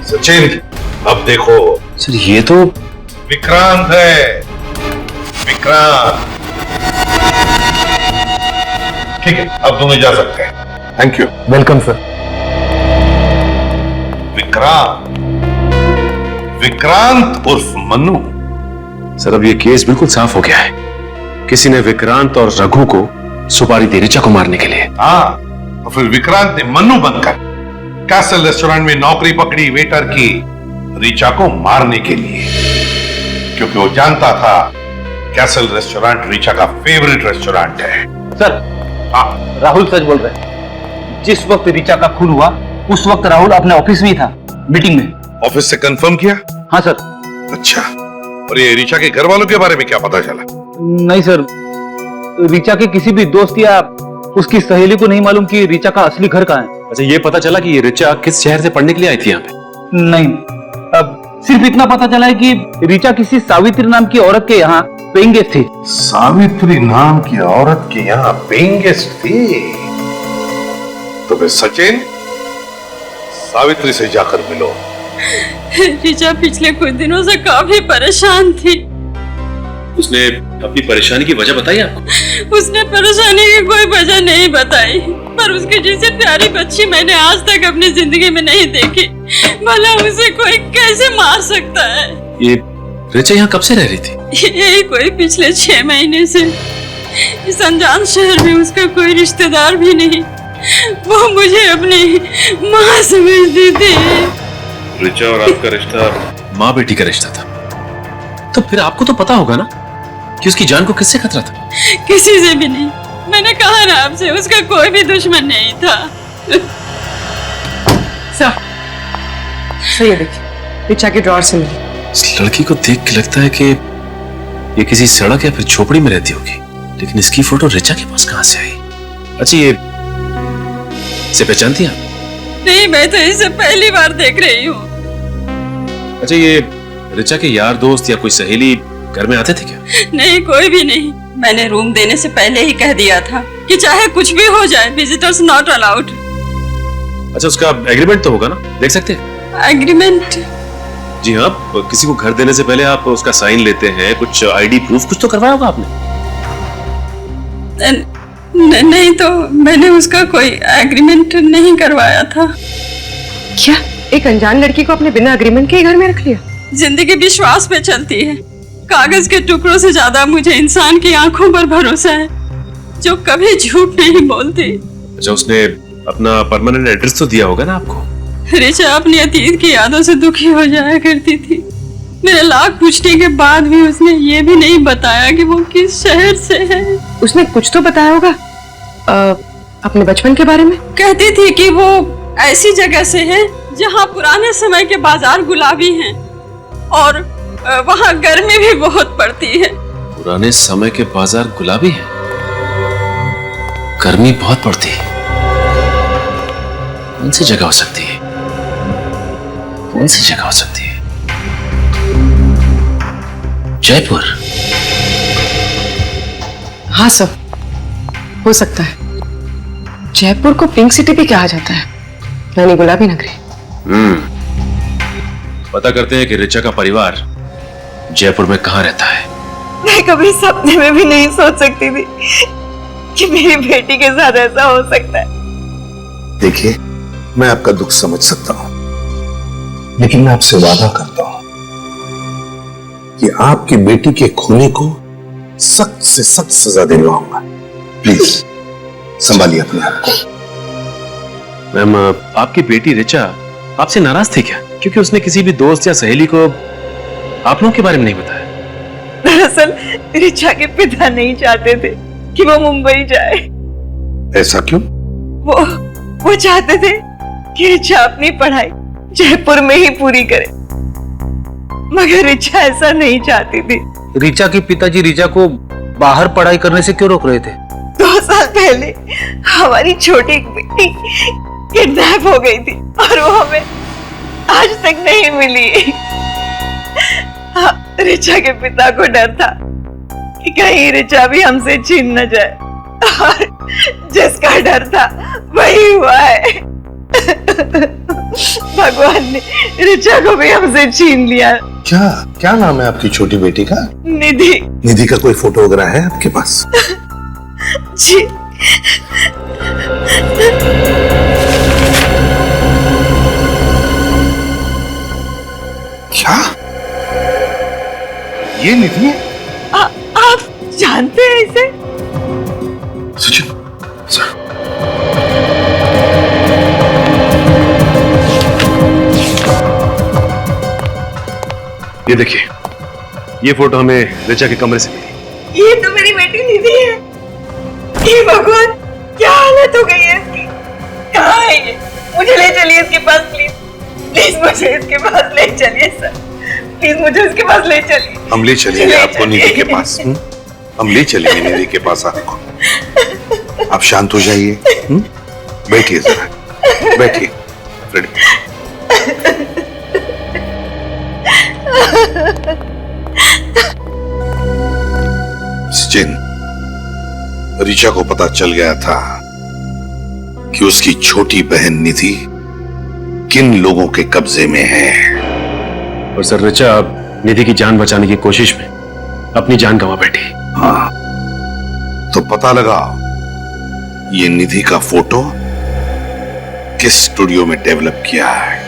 सचिन, अब देखो। सर ये तो विक्रांत है, विक्रांत। ठीक है, अब दोनों जा सकते हैं। Thank you. Welcome sir. Vikrant उर्फ मन्नू। सर अब ये केस बिल्कुल साफ हो गया है। किसी ने विक्रांत और रघु को सुपारी दी रिचा को मारने के लिए। हाँ, और फिर विक्रांत ने मन्नू बनकर कैसल रेस्टोरेंट में नौकरी पकड़ी वेटर की रिचा को मारने के लिए, क्योंकि वो जानता था कैसल रेस्टोरेंट रिचा का फेवरेट रेस्टोरेंट है। सर, हाँ, राहुल सच बोल रहे हैं। जिस वक्त रिचा का खून हुआ उस वक्त राहुल अपने ऑफिस में ही था, मीटिंग में। ऑफिस से कंफर्म किया? हाँ सर। अच्छा, और ये रिचा के घर वालों के बारे में क्या पता चला? नहीं सर, रिचा के किसी भी दोस्त या उसकी सहेली को नहीं मालूम कि रिचा का असली घर कहाँ है। अच्छा, ये पता चला कि ये रिचा किस शहर से पढ़ने के लिए आई थी यहाँ पे? नहीं, अब सिर्फ इतना पता चला है कि रिचा किसी सावित्री नाम की औरत के यहाँ पेइंग गेस्ट थी। सावित्री नाम की औरत के यहाँ पेइंग गेस्ट थी? तो फिर सचिन, सावित्री से जाकर मिलो। रिचा पिछले कुछ दिनों से काफी परेशान थी। उसने अपनी परेशानी की वजह बताई आपको? उसने परेशानी की कोई वजह नहीं बताई, पर उसकी जैसे प्यारी बच्ची मैंने आज तक अपनी जिंदगी में नहीं देखी। भला उसे कोई कैसे मार सकता है? ये रिचा यहाँ कब से रह रही थी? यही कोई पिछले 6 महीने से। इस अनजान शहर में उसका कोई रिश्तेदार भी नहीं। वो मुझे अपनी माँ समझती थी। रिचा और आपका रिश्ता माँ बेटी का रिश्ता था, तो फिर आपको तो पता होगा ना कि उसकी जान को किससे खतरा था? किसी से भी नहीं। मैंने कहा ना आपसे, उसका कोई भी दुश्मन नहीं था। सही है, देखिए रिचा के ड्रॉअर से मिली। इस लड़की को देख के लगता है कि ये किसी सड़क या फिर झोपड़ी में रहती होगी, लेकिन इसकी फोटो रिचा के पास कहां से आई? अच्छा, ये इसे पहचानती आप? नहीं, मैं तो इसे पहली बार देख रही हूँ। अच्छा, ये रिचा के यार दोस्त या कोई सहेली घर में आते थे क्या? नहीं, कोई भी नहीं। मैंने रूम देने से पहले ही कह दिया था कि चाहे कुछ भी हो जाए, विजिटर्स नॉट अलाउड। अच्छा, उसका एग्रीमेंट तो होगा ना, देख सकते हैं? एग्रीमेंट? जी हाँ, किसी को घर देने से पहले आप उसका साइन लेते हैं, कुछ आईडी प्रूफ कुछ तो करवाया होगा आपने? नहीं, तो मैंने उसका कोई एग्रीमेंट नहीं करवाया था। क्या एक अनजान लड़की को अपने बिना एग्रीमेंट के घर में रख लिया? जिंदगी विश्वास पे चलती है। कागज के टुकड़ों से ज्यादा मुझे इंसान की आंखों पर भरोसा है, जो कभी झूठ नहीं बोलती। अच्छा, उसने अपना परमानेंट एड्रेस तो दिया होगा ना आपको? रिचा अपनी अतीत की यादों से दुखी हो जाया करती थी। मेरे लाख पूछने के बाद भी उसने ये भी नहीं बताया कि वो किस शहर से है। उसने कुछ तो बताया होगा। अपने बचपन के बारे में? कहती थी कि वो ऐसी जगह से है जहाँ पुराने समय के बाजार गुलाबी हैं और वहाँ गर्मी भी बहुत पड़ती है। पुराने समय के बाजार गुलाबी हैं, गर्मी बहुत पड़ती है। कौन सी जगह हो सकती है? कौन सी जगह हो सकती है? जयपुर? हाँ सर, हो सकता है। जयपुर को पिंक सिटी भी कहा जाता है, यानी गुलाबी नगरी। पता करते हैं कि ऋचा का परिवार जयपुर में कहां रहता है। मैं कभी सपने में भी नहीं सोच सकती थी कि मेरी बेटी के साथ ऐसा हो सकता है। देखिए, मैं आपका दुख समझ सकता हूं, लेकिन मैं आपसे वादा करता हूं कि आपकी बेटी के खूनी को सख्त से सख्त सजा दिलवाऊंगा। प्लीज संभालिए अपने आप को। मैम, आपकी बेटी ऋचा आपसे नाराज थी क्या? क्योंकि उसने किसी भी दोस्त या सहेली को आप लोगों के बारे में नहीं बताया। दरअसल ऋचा के पिता नहीं चाहते थे कि वो मुंबई जाए। ऐसा क्यों? वो चाहते थे कि ऋचा अपनी पढ़ाई जयपुर में ही पूरी करे, मगर ऋचा ऐसा नहीं चाहती थी। ऋचा के पिताजी ऋचा को बाहर पढ़ाई करने से क्यों रोक रहे थे? 2 साल पहले हमारी छोटी बेटी किडनैप हो गई थी और वो हमें आज तक नहीं मिली। ऋचा के पिता को डर था कि कहीं ऋचा भी हमसे छीन न जाए, और जिसका डर था वही हुआ है। भगवान ने ऋचा को भी हमसे छीन लिया। क्या क्या नाम है आपकी छोटी बेटी का? निधि। निधि का कोई फोटो वगैरह है आपके पास? जी। क्या ये निधि है? आप जानते हैं इसे? सचिन सर, ये देखिए, ये फोटो हमें ऋचा के कमरे से मिली। ये तो मेरी बेटी निधि है। ये भगवान, क्या हालत हो गई है इसकी? कहाँ है ये? मुझे ले चलिए इसके पास प्लीज। प्लीज मुझे इसके पास ले चलिए सर। प्लीज मुझे इसके पास ले चलिए। हम ले चलेंगे आपको निधि के पास। हम ले चलेंगे निधि के पास आपको। आप शांत हो जाइए। बैठिए जरा, बैठिए। सचिन, ऋचा को पता चल गया था कि उसकी छोटी बहन निधि किन लोगों के कब्जे में है। और सर, ऋचा निधि की जान बचाने की कोशिश में अपनी जान गंवा बैठी। हाँ, तो पता लगा ये निधि का फोटो किस स्टूडियो में डेवलप किया है।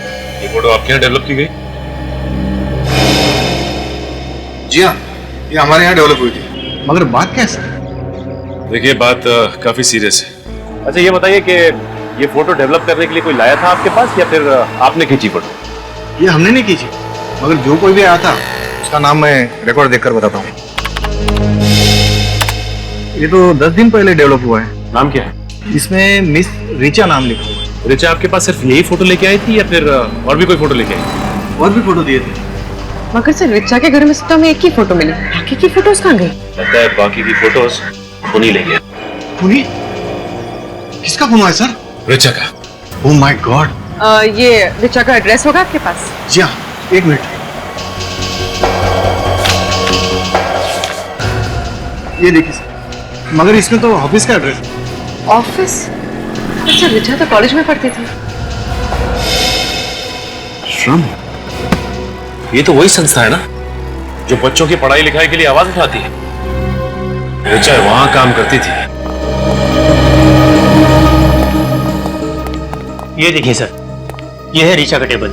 ये फोटो आपके यहाँ डेवलप की गई? जी हाँ, ये हमारे यहाँ डेवलप हुई थी। मगर बात क्या है सर? देखिए, बात काफी सीरियस है। अच्छा, ये बताइए कि ये फोटो डेवलप करने के लिए कोई लाया था आपके पास या फिर आपने खींची फोटो? ये हमने नहीं खींची, मगर जो कोई भी आया था उसका नाम मैं रिकॉर्ड देखकर बताता हूँ। ये तो 10 दिन पहले डेवलप हुआ है। नाम क्या है? इसमें मिस ऋचा नाम लिखा हुआ है। ऋचा आपके पास सिर्फ यही फोटो लेके आई थी या फिर और भी कोई फोटो लेके आई? और भी फोटो दिए थे। मगर सर, ऋचा के घर में से तो हमें एक ही फोटो मिली, बाकी की फोटोज कहाँ गई? लगता है बाकी की फोटोज खूनी ले गया। खूनी? किसका खून हुआ है सर? ऋचा का। Oh my God. ये ऋचा का एड्रेस होगा आपके पास? जी हाँ, 1 मिनट। ये देखिए सर, मगर इसमें तो ऑफिस का एड्रेस है। ऑफिस? अच्छा, ऋचा तो कॉलेज में पढ़ती थी। श्रम? ये तो वही संस्था है ना जो बच्चों की पढ़ाई लिखाई के लिए आवाज उठाती है। ऋचा वहां काम करती थी। ये देखिए सर, ये है ऋचा का टेबल।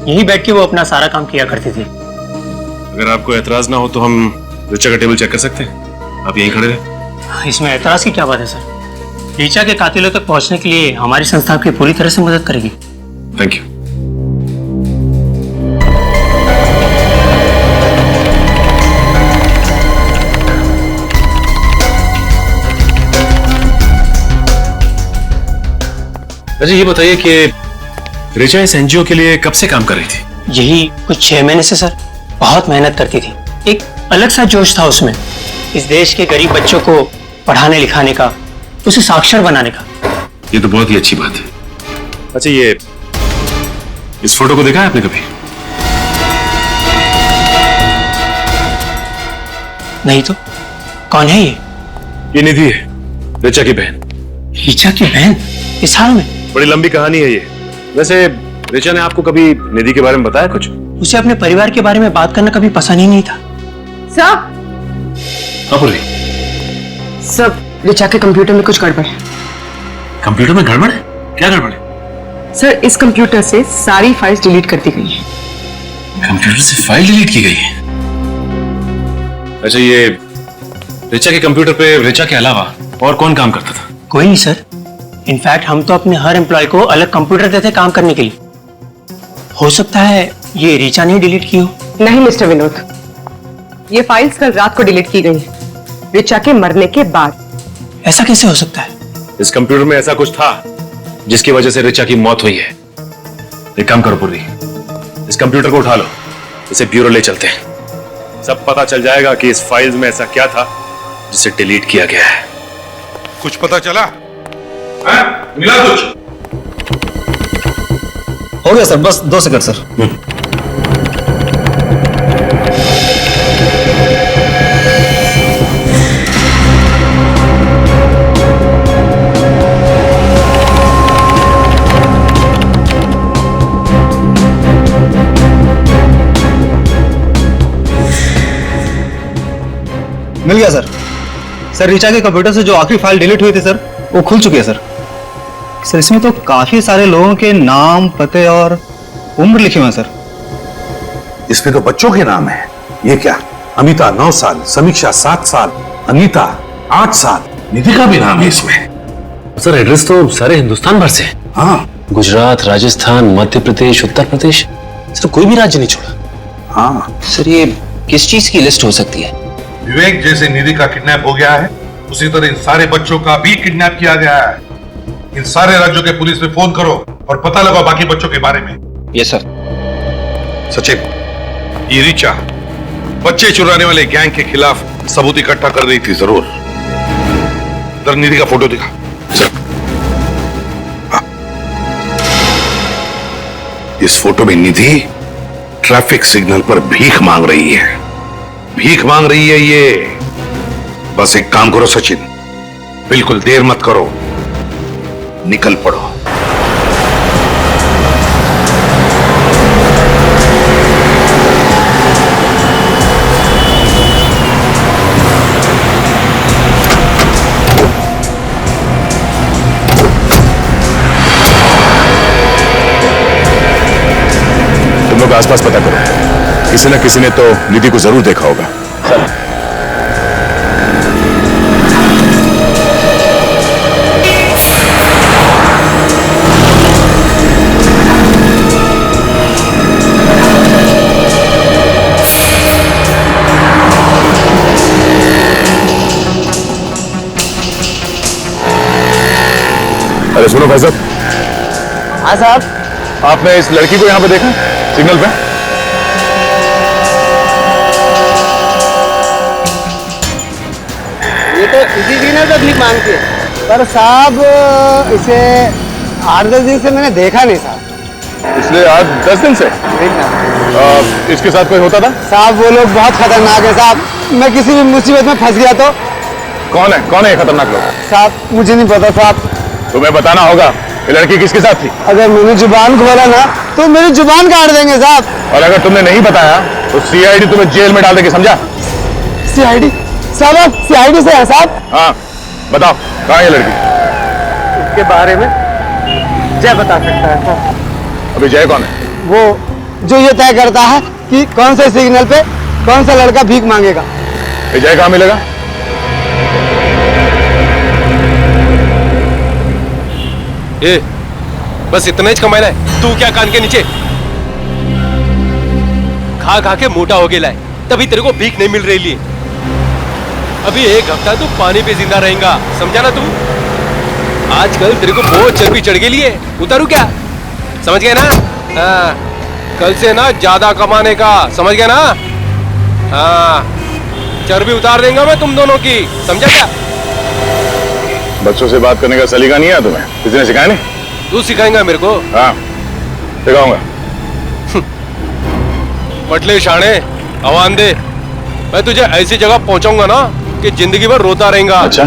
यहीं बैठ के वो अपना सारा काम किया करती थी। अगर आपको एतराज ना हो तो हम ऋचा का टेबल चेक कर सकते हैं। आप यहीं खड़े रहे। इसमें एतराज की क्या बात है सर? ऋचा के कातिलों तक पहुंचने के लिए हमारी संस्था आपकी पूरी तरह से मदद करेगी। Thank you. अच्छा ये बताइए कि ऋचा इस एनजीओ के लिए कब से काम कर रही थी? यही कुछ 6 महीने से सर। बहुत मेहनत करती थी, एक अलग सा जोश था उसमें, इस देश के गरीब बच्चों को पढ़ाने लिखाने का, उसे साक्षर बनाने का। ये तो बहुत ही अच्छी बात है। अच्छा ये इस फोटो को देखा है आपने कभी? नहीं तो कौन है ये निधि है, ऋचा की बहन। ऋचा की बहन इस हाल में? बड़ी लंबी कहानी है ये। वैसे ऋचा ने आपको कभी निधि के बारे में बताया कुछ? उसे अपने परिवार के बारे में बात करना कभी पसंद ही नहीं था। सब ऋचा के कंप्यूटर में कुछ गड़बड़ है। कंप्यूटर में गड़बड़ है? क्या गड़बड़ है? सर इस कंप्यूटर से सारी फाइल्स डिलीट कर दी गई है। कंप्यूटर से फाइल डिलीट की गई है? अच्छा ये ऋचा के कंप्यूटर पे ऋचा के अलावा और कौन काम करता था? कोई नहीं सर। इनफैक्ट हम तो अपने हर एम्प्लॉय को अलग कंप्यूटर देते काम करने के लिए। हो सकता है ये ऋचा ने डिलीट की हो। नहीं मिस्टर विनोद, ये फाइल्स कल रात को डिलीट की गई है, ऋचा के मरने के बाद। ऐसा कैसे हो सकता है? इस कंप्यूटर में ऐसा कुछ था जिसकी वजह से ऋचा की मौत हुई है। एक काम करो पुर्री, इस कंप्यूटर को उठा लो, इसे ब्यूरो ले चलते हैं। सब पता चल जाएगा कि इस फाइल्स में ऐसा क्या था जिसे डिलीट किया गया है। कुछ पता चला? मिला कुछ? हो गया सर, बस 2 सेकंड सर। मिल गया सर। सर ऋचा के कंप्यूटर से जो आखिरी फाइल डिलीट हुई थी सर, वो खुल चुकी है सर। सर इसमें तो काफी सारे लोगों के नाम, पते और उम्र लिखे हुए हैं सर। इसमें तो बच्चों के नाम है। ये क्या? अमिता 9 साल, समीक्षा 7 साल, अनीता 8 साल, निधि का भी नाम है इसमें। सर एड्रेस तो सारे हिंदुस्तान भर से। हाँ, गुजरात, राजस्थान, मध्य प्रदेश, उत्तर प्रदेश, सर कोई भी राज्य नहीं छोड़ा। हाँ सर ये किस चीज की लिस्ट हो सकती है? विवेक जैसे निधि का किडनैप हो गया है, उसी तरह इन सारे बच्चों का भी किडनैप किया गया है। इन सारे राज्यों के पुलिस में फोन करो और पता लगाओ बाकी बच्चों के बारे में। Yes sir. सचिन, ये ऋचा बच्चे चुराने वाले गैंग के खिलाफ सबूत इकट्ठा कर रही थी जरूर। इधर निधि का फोटो दिखा सर। इस फोटो में निधि ट्रैफिक सिग्नल पर भीख मांग रही है। भीख मांग रही है ये। बस एक काम करो सचिन, बिल्कुल देर मत करो, निकल पड़ो। तुम लोग आसपास पता करो, किसी न किसी ने तो निधि को जरूर देखा होगा। अरे सुनो भाई साहब। हाँ साहब। आपने इस लड़की को यहाँ पे देखा सिग्नल पे? ये तो इसी दिन है तकलीफ मांगती है, पर साहब इसे 8-10 दिन से मैंने देखा नहीं साहब। पिछले 8-10 दिन से? इसके साथ कोई होता था? साहब वो लोग बहुत खतरनाक है साहब। मैं किसी भी मुसीबत में फंस गया तो। कौन है ये खतरनाक लोग? साहब मुझे नहीं पता साहब। तुम्हें बताना होगा ये लड़की किसके साथ थी। अगर मैंने जुबान खोला ना तो मेरी जुबान काट देंगे साहब। और अगर तुमने नहीं बताया तो सीआईडी तुम्हें जेल में डाल देगी, समझा? सीआईडी? साहब सीआईडी से है साहब। हाँ बताओ कहाँ है ये लड़की? इसके बारे में जय बता सकता है साहब। अभी जय कौन है? वो जो ये तय करता है कि कौन से सिग्नल पे कौन सा लड़का भीख मांगेगा। ये जय कहाँ मिलेगा? ए, बस इतना ही कमाना है। तू क्या कान के नीचे खा खा के मोटा हो गया है, तभी तेरे को भीख नहीं मिल रही लिए। अभी 1 हफ्ता तू पानी पे जिंदा रहेगा, समझा ना तू? आजकल तेरे को बहुत चर्बी चढ़ गई है, उतारू क्या? समझ गए ना? हाँ, कल से ना ज्यादा कमाने का, समझ गए ना? हाँ, चर्बी उतार देंगे मैं तुम दोनों की, समझा क्या? बच्चों से बात करने का सलीका नहीं है तुम्हें? किसी ने सिखाया नहीं? तू सिखाएगा मेरे को? हाँ, सिखाऊंगा। पटले शाणे, आवान दे। मैं तुझे ऐसी जगह पहुंचाऊंगा ना कि जिंदगी भर रोता रहेगा। अच्छा,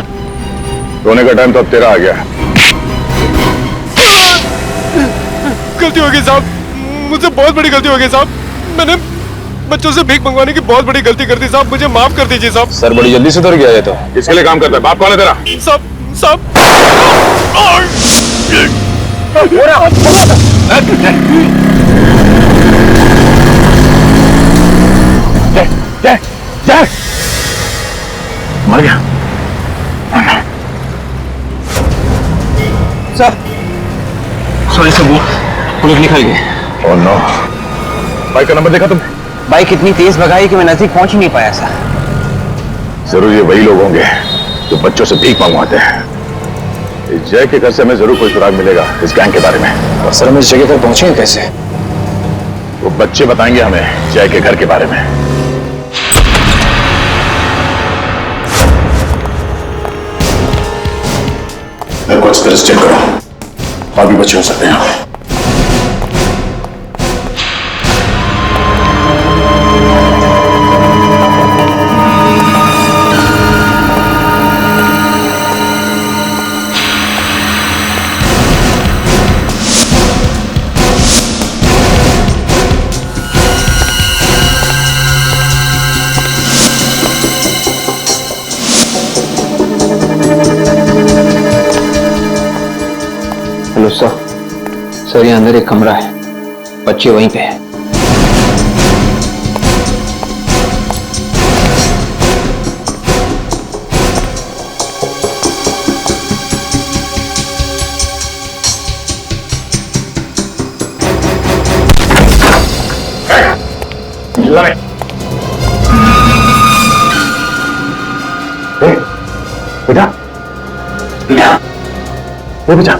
रोने का टाइम तो अब तेरा आ गया। गलती हो गई साहब, मुझसे बहुत बड़ी गलती हो गई साहब। मैंने बच्चों से भीख मंगवाने की बहुत बड़ी गलती कर दी साहब, मुझे माफ कर दीजिए साहब। सर बड़ी जल्दी सुधर गया ये तो। किसके लिए काम करता है? बाप कौन है तेरा? साहब साहब मर गया। सर सॉरी सर, वो लोग निकल गए। Oh no. बाइक का नंबर देखा तुमने? बाइक इतनी तेज भगाई कि मैं नजदीक पहुंच ही नहीं पाया सर। जरूर ये वही लोग होंगे जो बच्चों से भीख मंगवाते हैं। इस जय के घर से हमें जरूर कोई सुराग मिलेगा इस गैंग के बारे में। और सर हम इस जगह पर पहुंचे कैसे? वो बच्चे बताएंगे हमें जय के घर के बारे में। मेरे को अच्छी तरह से चेक करो, और भी बच्चे हो सकते हैं यहाँ पे। हेलो सर, सर ये अंदर एक कमरा है, बच्चे वहीं पे हैं। बेटा, बेटा, बेटा,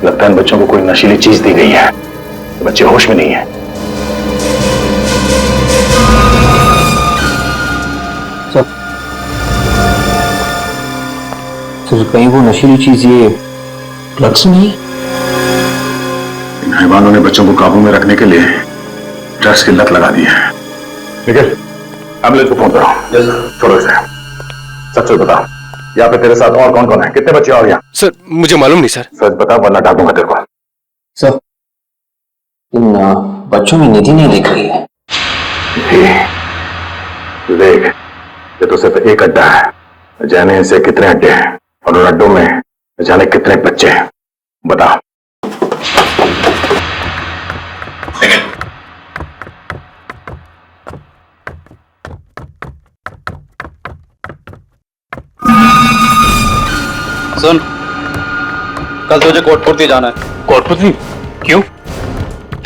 लगता है इन बच्चों को कोई नशीली चीज दी गई है। बच्चे होश में नहीं है। सर कहीं वो नशीली चीज ये ड्रग्स नहीं? इन हैवानों ने बच्चों को काबू में रखने के लिए ड्रग्स की लत लगा दी है। निखिल, एम्बुलेंस को फोन करो। छोड़ो इसे, सच सच बता, यहाँ पे तेरे साथ और कौन कौन है? कितने बच्चे और यहाँ? सर मुझे मालूम नहीं सर। सच बता वरना डांटूंगा तेरे को। सर इन बच्चों में निधि नहीं दिख रही है। देख, ये तो सिर्फ एक अड्डा है, जाने इनसे कितने अड्डे हैं और उन अड्डों में जाने कितने बच्चे हैं, बता। सुन, कल तुझे कोटपुरती जाना है। कोटपुरती? क्यों?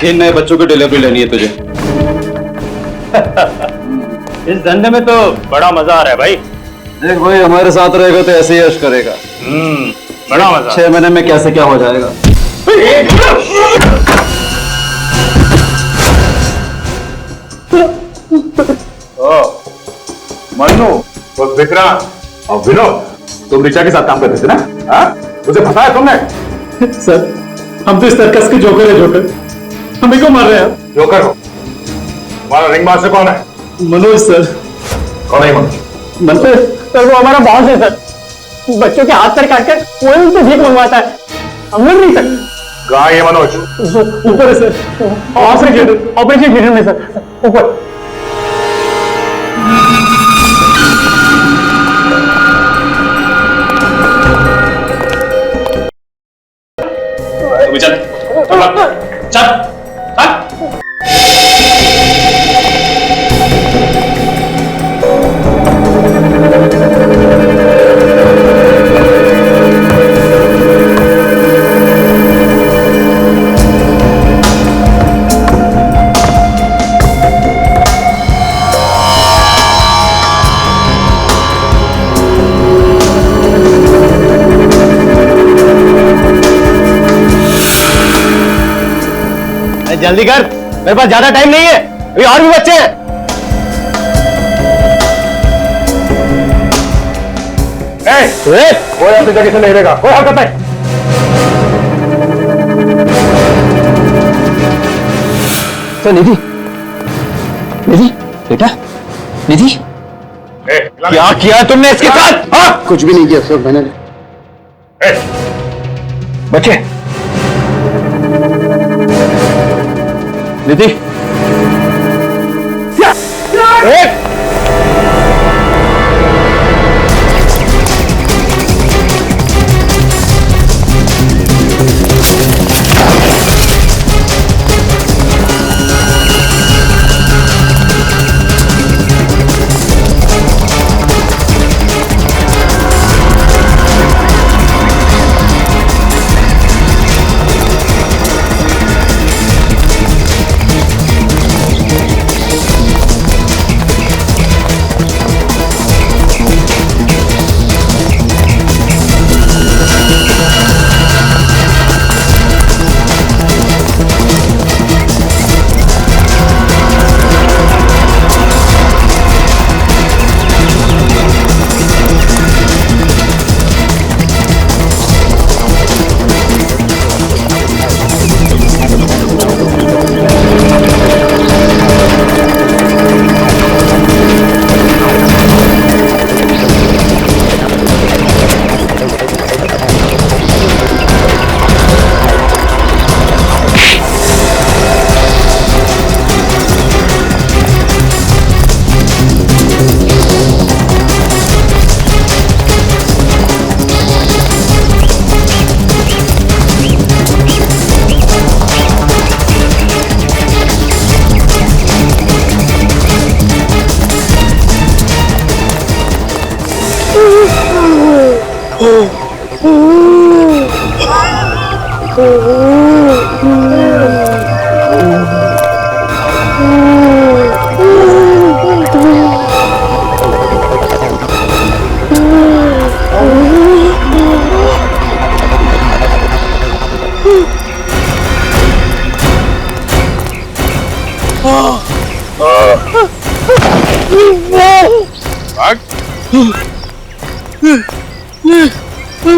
3 नए बच्चों की डिलीवरी लेनी है तुझे। इस धंधे में तो बड़ा मजा आ रहा है भाई। देख भाई, हमारे साथ रहेगा तो ऐसे ही यश करेगा। बड़ा मजा। 6 महीने में कैसे क्या हो जाएगा। मन्नू, वो विक्रांत और विनोद, तुम ऋचा के साथ काम करते थे ना? हाँ? मुझे फंसाया तुमने। सर हम तो इस सर्कस के जोकर है। जोकर हमें क्यों मार रहे हैं आप? जोकर हो? तुम्हारा रिंग मास्टर कौन है? मनोज सर। कौन है मनोज? सर वो हमारा बॉस है सर। बच्चों के हाथ पैर काट कर वो उनसे भीख मंगवाता है। हम मिल नहीं सकते। कहाँ है ये मनोज? ऊपर है सर, ऑपरेशन थिएटर में सर, ऊपर। चल चल चल। जल्दी कर, मेरे पास ज्यादा टाइम नहीं है, अभी और भी बच्चे हैं। कोई अपनी जगह से नहीं रहेगा, कोई हरकत नहीं। तो निधि, निधि बेटा, निधि क्या किया तुमने इसके साथ? हाँ? कुछ भी नहीं किया सर मैंने। बच्चे, निधि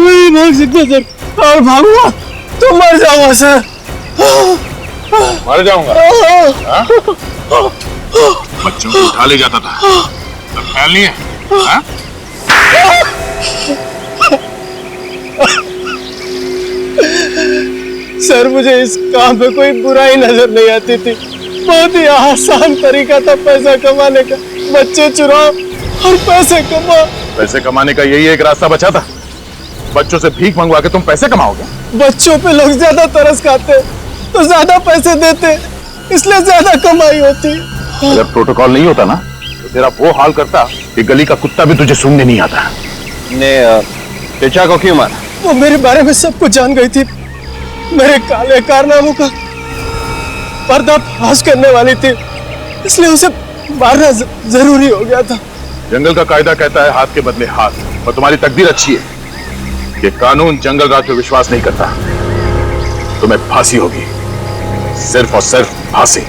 नहीं भाग सकता सर, और भागूंगा तो मर जाऊंगा सर। मर जाऊंगा? बच्चों को उठा ले जाता था, अब ख्याल नहीं है? हाँ? सर मुझे इस काम पे कोई बुराई नजर नहीं आती थी, बहुत ही आसान तरीका था पैसा कमाने का, बच्चे चुराओ और पैसे कमाओ। पैसे कमाने का यही एक रास्ता बचा था, बच्चों से भीख मंगवा के तुम पैसे कमाओगे? बच्चों पे लोग ज्यादा तरस खाते तो ज्यादा पैसे देते, इसलिए ज्यादा कमाई होती। अगर प्रोटोकॉल नहीं होता ना तो तेरा वो हाल करता कि गली का कुत्ता भी तुझे सूंघने नहीं आता। ने ऋचा को क्यों मारा? वो मेरे बारे में सब कुछ जान गई थी, मेरे काले कारनामों का पर्दाफाश करने वाली थी, इसलिए उसे मारना जरूरी हो गया था। जंगल का कायदा कहता है हाथ के बदले हाथ, और तुम्हारी तकदीर अच्छी है कि कानून जंगल राज पे विश्वास नहीं करता। तुम्हें फांसी होगी, सिर्फ और सिर्फ फांसी।